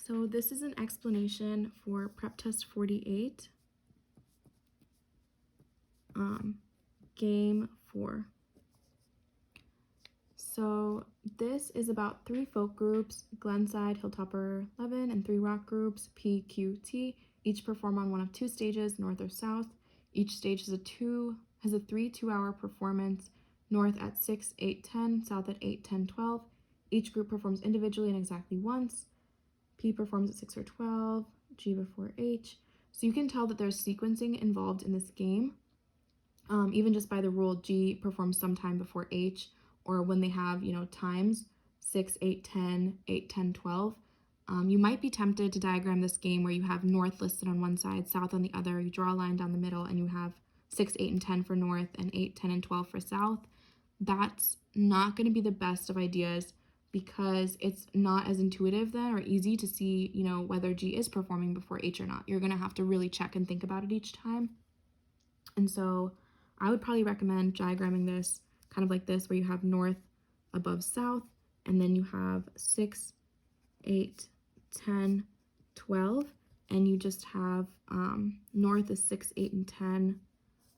So this is an explanation for prep test 48, game 4. So this is about 3 folk groups, Glenside, Hilltopper 11, and 3 rock groups, P, Q, T. Each perform on one of 2 stages, north or south. Each stage has a 3 2-hour performance, north at 6, 8, 10, south at 8, 10, 12. Each group performs individually and exactly once. P performs at 6 or 12, G before H. So you can tell that there's sequencing involved in this game. Even just by the rule, G performs sometime before H, or when they have, times 6, 8, 10, 8, 10, 12. You might be tempted to diagram this game where you have north listed on one side, south on the other. You draw a line down the middle and you have 6, 8, and 10 for north and 8, 10, and 12 for south. That's not going to be the best of ideas because it's not as intuitive then or easy to see, whether G is performing before H or not. You're going to have to really check and think about it each time. And so I would probably recommend diagramming this kind of like this, where you have north above south, and then you have 6, 8, 10, 12, and you just have north is 6, 8, and 10,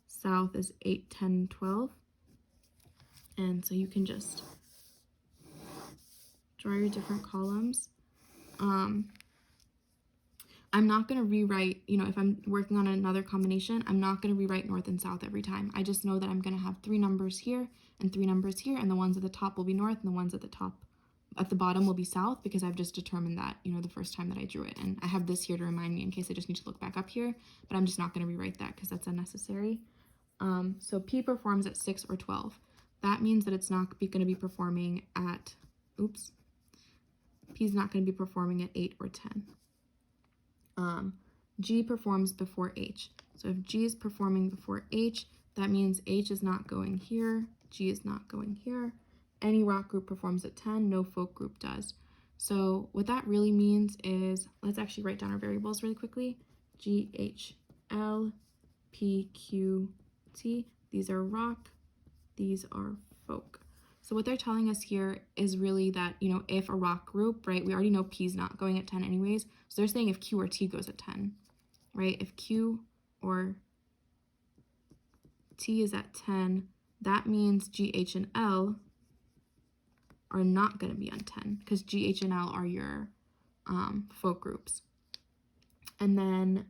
south is 8, 10, 12. And so you can just draw your different columns. I'm not going to rewrite, if I'm working on another combination, I'm not going to rewrite north and south every time. I just know that I'm going to have 3 numbers here and 3 numbers here, and the ones at the top will be north and the ones at the bottom will be south, because I've just determined that, the first time that I drew it. And I have this here to remind me in case I just need to look back up here, but I'm just not going to rewrite that because that's unnecessary. So P performs at 6 or 12. That means that it's not going to be performing at, P is not going to be performing at 8 or 10. G performs before H. So if G is performing before H, that means H is not going here, G is not going here. Any rock group performs at 10, no folk group does. So what that really means is, let's actually write down our variables really quickly. G, H, L, P, Q, T. These are rock, these are folk. So what they're telling us here is really that, if a rock group, right, we already know P is not going at 10 anyways. So they're saying if Q or T goes at 10, right? If Q or T is at 10, that means G, H, and L are not going to be on 10 because G, H, and L are your folk groups. And then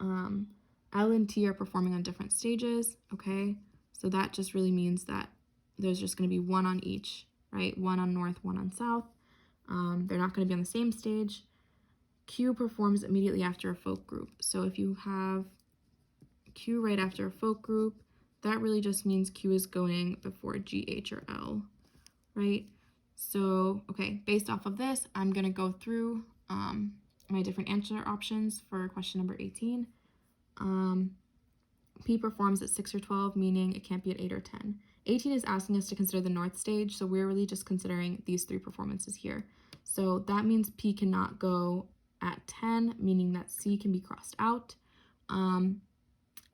L and T are performing on different stages, okay? So that just really means that there's just going to be 1 on each, right? 1 on north, 1 on south. They're not going to be on the same stage. Q performs immediately after a folk group. So if you have Q right after a folk group, that really just means Q is going before G, H, or L, right? So, okay, based off of this, I'm going to go through my different answer options for question number 18. P performs at 6 or 12, meaning it can't be at 8 or 10. 18 is asking us to consider the north stage, so we're really just considering these 3 performances here. So that means P cannot go at 10, meaning that C can be crossed out. L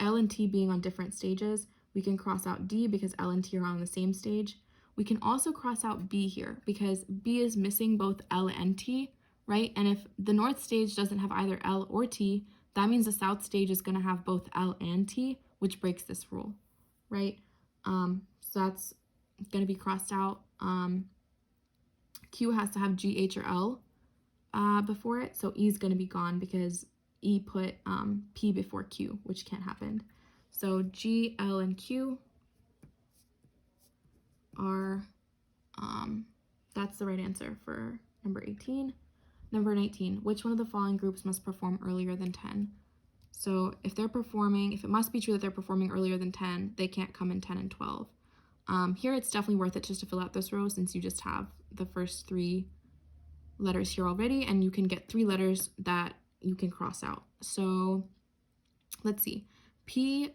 and T being on different stages, we can cross out D because L and T are on the same stage. We can also cross out B here because B is missing both L and T, right? And if the north stage doesn't have either L or T, that means the south stage is going to have both L and T, which breaks this rule, right? So that's going to be crossed out. Q has to have G, H, or L before it, so E is going to be gone because E put P before Q, which can't happen. So G, L, and Q are, that's the right answer for number 18. Number 19, which one of the following groups must perform earlier than 10? So if it must be true that they're performing earlier than 10, they can't come in 10 and 12. Here it's definitely worth it just to fill out this row since you just have the first 3 letters here already, and you can get 3 letters that you can cross out. So let's see. P,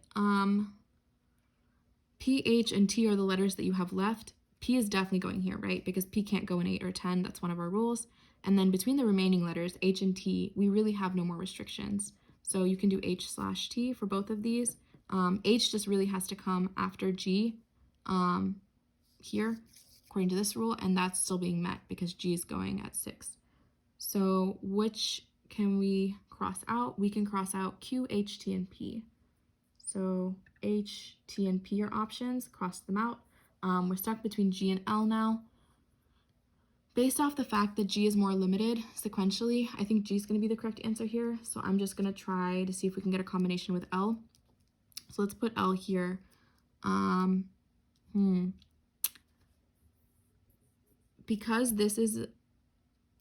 H, and T are the letters that you have left. P is definitely going here, right? Because P can't go in 8 or 10. That's one of our rules. And then between the remaining letters, H and T, we really have no more restrictions. So you can do H/T for both of these. H just really has to come after G here, according to this rule, and that's still being met because G is going at 6. So which can we cross out? We can cross out Q, H, T, and P. So H, T, and P are options, cross them out. We're stuck between G and L now. Based off the fact that G is more limited sequentially, I think G is going to be the correct answer here. So I'm just going to try to see if we can get a combination with L. So let's put L here. Because this is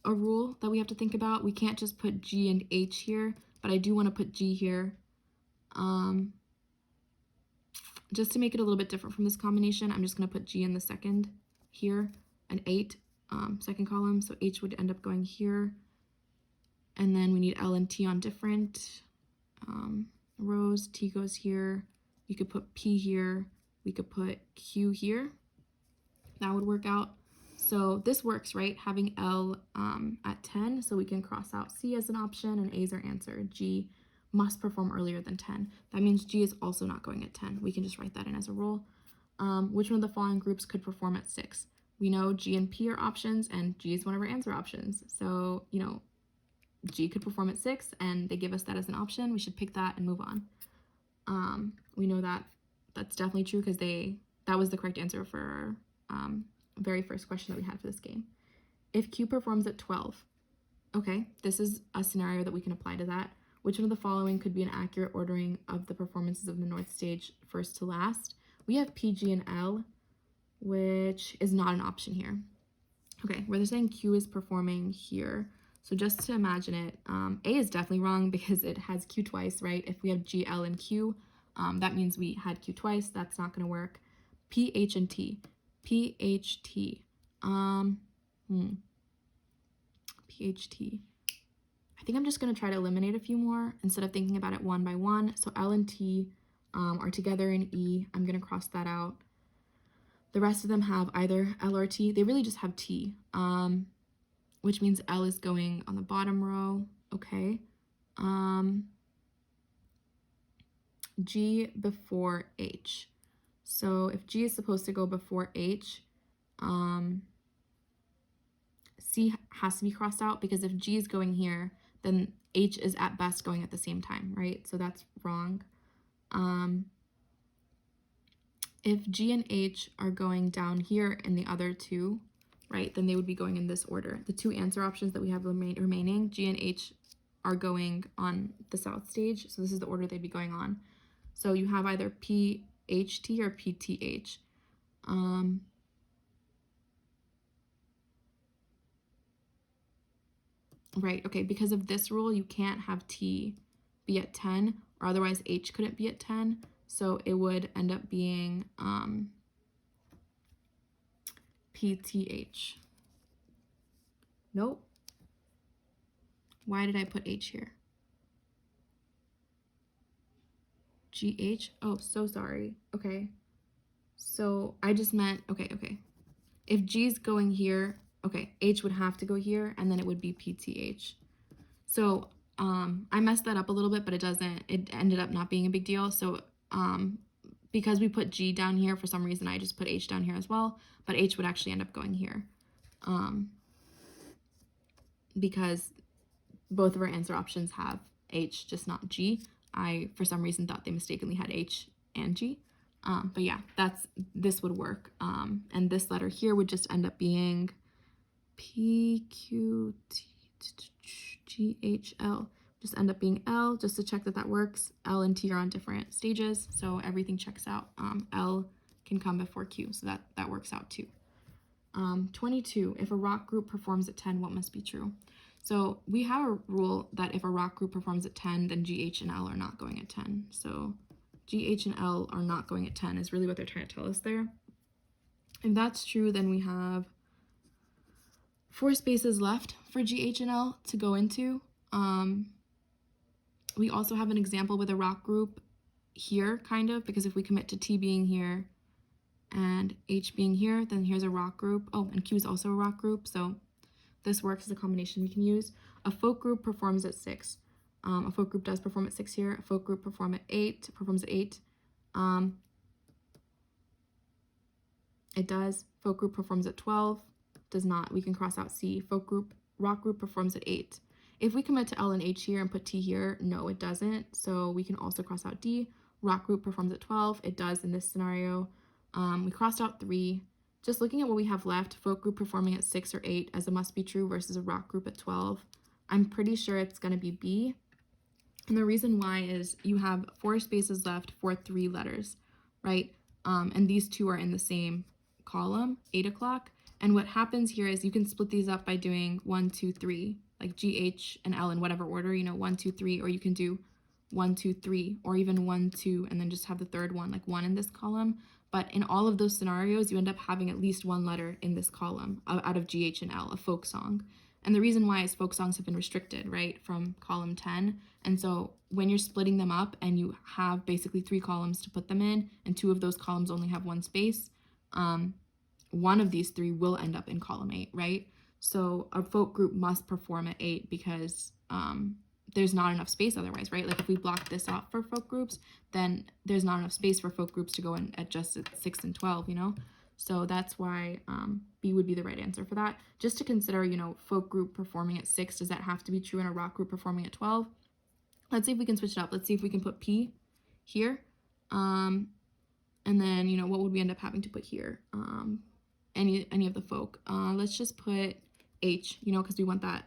a rule that we have to think about, we can't just put G and H here, but I do want to put G here. Just to make it a little bit different from this combination, I'm just going to put G in the second here, and 8, second column, so H would end up going here. And then we need L and T on different rows. T goes here. You could put P here. We could put Q here. That would work out. So this works, right? Having L at 10, so we can cross out C as an option, and A is our answer. G must perform earlier than 10. That means G is also not going at 10. We can just write that in as a rule. Which one of the following groups could perform at 6? We know G and P are options, and G is one of our answer options. So, you know, G could perform at 6, and they give us that as an option. We should pick that and move on. We know that that's definitely true because that was the correct answer for our very first question that we had for this game. If Q performs at 12, okay, this is a scenario that we can apply to that. Which one of the following could be an accurate ordering of the performances of the North Stage first to last? We have P, G, and L, which is not an option here. Okay, where they're saying Q is performing here. So just to imagine it, A is definitely wrong because it has Q twice, right? If we have G, L, and Q, that means we had Q twice. That's not going to work. P, H, and T. P, H, T. P, H, T. I think I'm just going to try to eliminate a few more instead of thinking about it one by one. So L and T are together in E. I'm going to cross that out. The rest of them have either L or T. They really just have T, which means L is going on the bottom row. Okay. G before H. So if G is supposed to go before H, C has to be crossed out because if G is going here, then H is at best going at the same time, right? So that's wrong. If G and H are going down here in the other two, right, then they would be going in this order. The two answer options that we have remaining, G and H are going on the south stage, so this is the order they'd be going on. So you have either PHT or PTH. Right, okay, because of this rule, you can't have T be at 10, or otherwise H couldn't be at 10, so it would end up being PTH. Nope. Why did I put H here? GH? Oh, so sorry. Okay. So I just meant, okay. If G's going here, okay, H would have to go here, and then it would be PTH. So I messed that up a little bit, but it ended up not being a big deal. So because we put G down here, for some reason I just put H down here as well, but H would actually end up going here. Because both of our answer options have H, just not G. I, for some reason, thought they mistakenly had H and G. But yeah, this would work. And this letter here would just end up being P, Q, T, G, H, L. Just end up being L, just to check that that works. L and T are on different stages, so everything checks out. L can come before Q, so that works out too. 22, if a rock group performs at 10, what must be true? So we have a rule that if a rock group performs at 10, then G, H, and L are not going at 10. So G, H, and L are not going at 10 is really what they're trying to tell us there. If that's true, then we have 4 spaces left for G, H, and L to go into. We also have an example with a rock group here, kind of, because if we commit to T being here and H being here, then here's a rock group. Oh, and Q is also a rock group, so this works as a combination we can use. A folk group performs at 6. A folk group does perform at 6 here. A folk group performs at 8. It does. Folk group performs at 12. Does not. We can cross out C. Folk group rock group performs at 8. If we commit to L and H here and put T here, no, it doesn't. So we can also cross out D. Rock group performs at 12. It does in this scenario. We crossed out 3. Just looking at what we have left, folk group performing at 6 or 8 as a must be true versus a rock group at 12. I'm pretty sure it's going to be B. And the reason why is you have 4 spaces left for 3 letters, right? And these two are in the same column, 8 o'clock. And what happens here is you can split these up by doing 1, 2, 3, like G, H, and L in whatever order, 1, 2, 3, or you can do 1, 2, 3, or even 1, 2, and then just have the third one, like 1 in this column. But in all of those scenarios, you end up having at least 1 letter in this column out of G, H, and L, a folk song. And the reason why is folk songs have been restricted, right, from column 10. And so when you're splitting them up and you have basically 3 columns to put them in, and 2 of those columns only have 1 space, one of these 3 will end up in column 8, right? So a folk group must perform at 8 because there's not enough space otherwise, right? Like if we block this out for folk groups, then there's not enough space for folk groups to go in at just 6 and 12, So that's why B would be the right answer for that. Just to consider, folk group performing at 6, does that have to be true in a rock group performing at 12? Let's see if we can switch it up. Let's see if we can put P here. And then, what would we end up having to put here? Any of the folk. Let's just put H, because we want that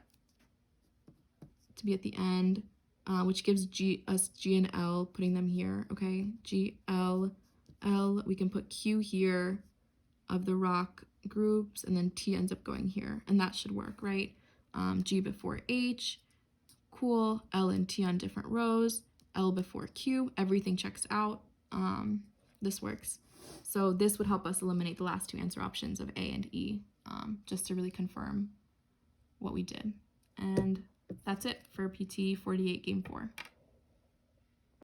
to be at the end, which gives us G and L, putting them here, okay? G, L, L. We can put Q here of the rock groups, and then T ends up going here, and that should work, right? G before H, cool. L and T on different rows, L before Q, everything checks out. This works. So this would help us eliminate the last 2 answer options of A and E, just to really confirm what we did. And that's it for PT48 Game 4.